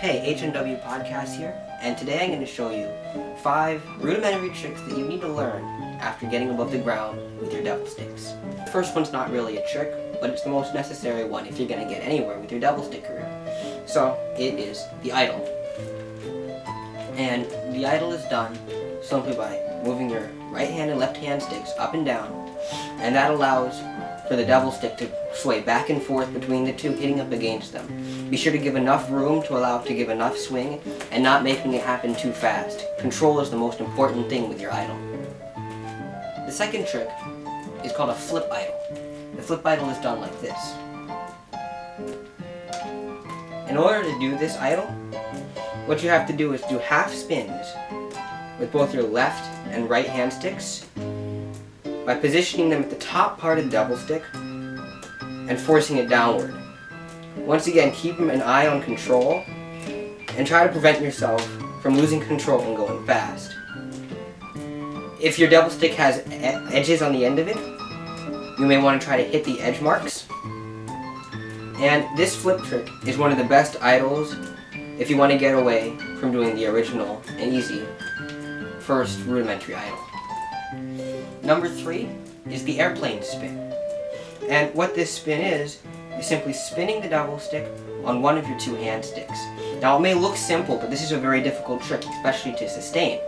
Hey, HNW Podcast here, and today I'm going to show you 5 rudimentary tricks that you need to learn after getting above the ground with your devil sticks. The first one's not really a trick, but it's the most necessary one if you're going to get anywhere with your devil stick career. So, it is the idle. And the idle is done simply by moving your right hand and left hand sticks up and down, and that allows for the devil stick to sway back and forth between the two, hitting up against them. Be sure to give enough room to allow it to give enough swing, and not making it happen too fast. Control is the most important thing with your idle. The second trick is called a flip idle. The flip idle is done like this. In order to do this idle, what you have to do is do half spins with both your left and right hand sticks by positioning them at the top part of the devil stick and forcing it downward. Once again, keep an eye on control and try to prevent yourself from losing control and going fast. If your devil stick has edges on the end of it, you may want to try to hit the edge marks. And this flip trick is one of the best idles if you want to get away from doing the original and easy first rudimentary idle. Number 3 is the airplane spin. And what this spin is simply spinning the devil stick on one of your 2 hand sticks. Now it may look simple, but this is a very difficult trick, especially to sustain.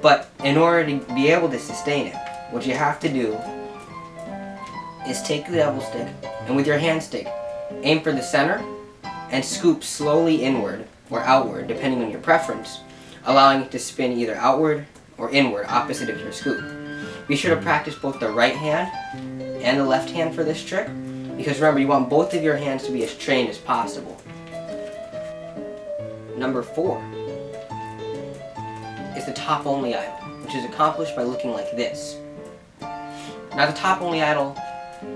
But in order to be able to sustain it, what you have to do is take the devil stick and with your hand stick, aim for the center and scoop slowly inward or outward, depending on your preference, allowing it to spin either outward or inward, opposite of your scoop. Be sure to practice both the right hand and the left hand for this trick, because remember, you want both of your hands to be as trained as possible. Number 4 is the top only idle, which is accomplished by looking like this. Now the top only idle,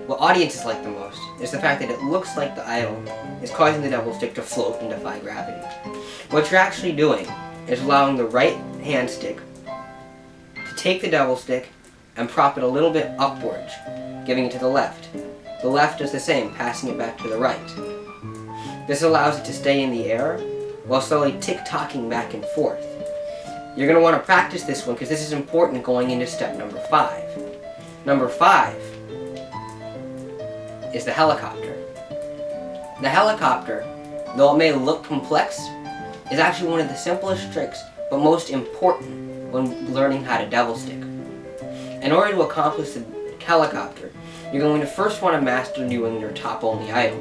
what audiences like the most is the fact that it looks like the idle is causing the devil stick to float and defy gravity. What you're actually doing is allowing the right hand stick to take the devil stick and prop it a little bit upwards, giving it to the left. The left does the same, passing it back to the right. This allows it to stay in the air while slowly tick-tocking back and forth. You're going to want to practice this one because this is important going into step number 5. Number 5 is the helicopter. The helicopter, though it may look complex, is actually one of the simplest tricks, but most important when learning how to devil stick. In order to accomplish the helicopter, you're going to first want to master doing your top only idle.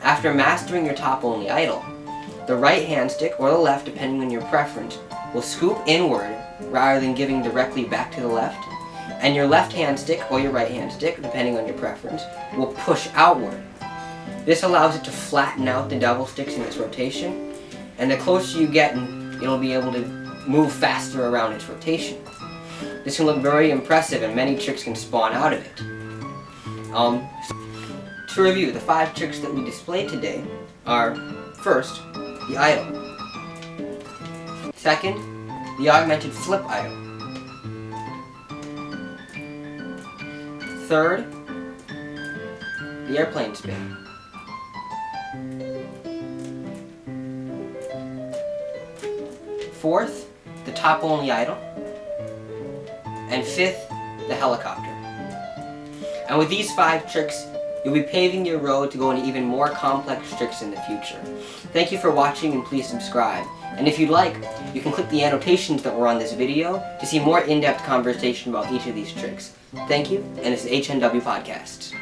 After mastering your top only idle, the right hand stick or the left, depending on your preference, will scoop inward rather than giving directly back to the left, and your left hand stick or your right hand stick, depending on your preference, will push outward. This allows it to flatten out the devil sticks in its rotation, and the closer you get, it'll be able to move faster around its rotation. This can look very impressive, and many tricks can spawn out of it. To review, the 5 tricks that we displayed today are: first, the idle; second, the augmented flip idle; third, the airplane spin; fourth, the top only idle; and 5th, the helicopter. And with these 5 tricks, you'll be paving your road to go into even more complex tricks in the future. Thank you for watching, and please subscribe. And if you'd like, you can click the annotations that were on this video to see more in-depth conversation about each of these tricks. Thank you, and this is HNW Podcasts.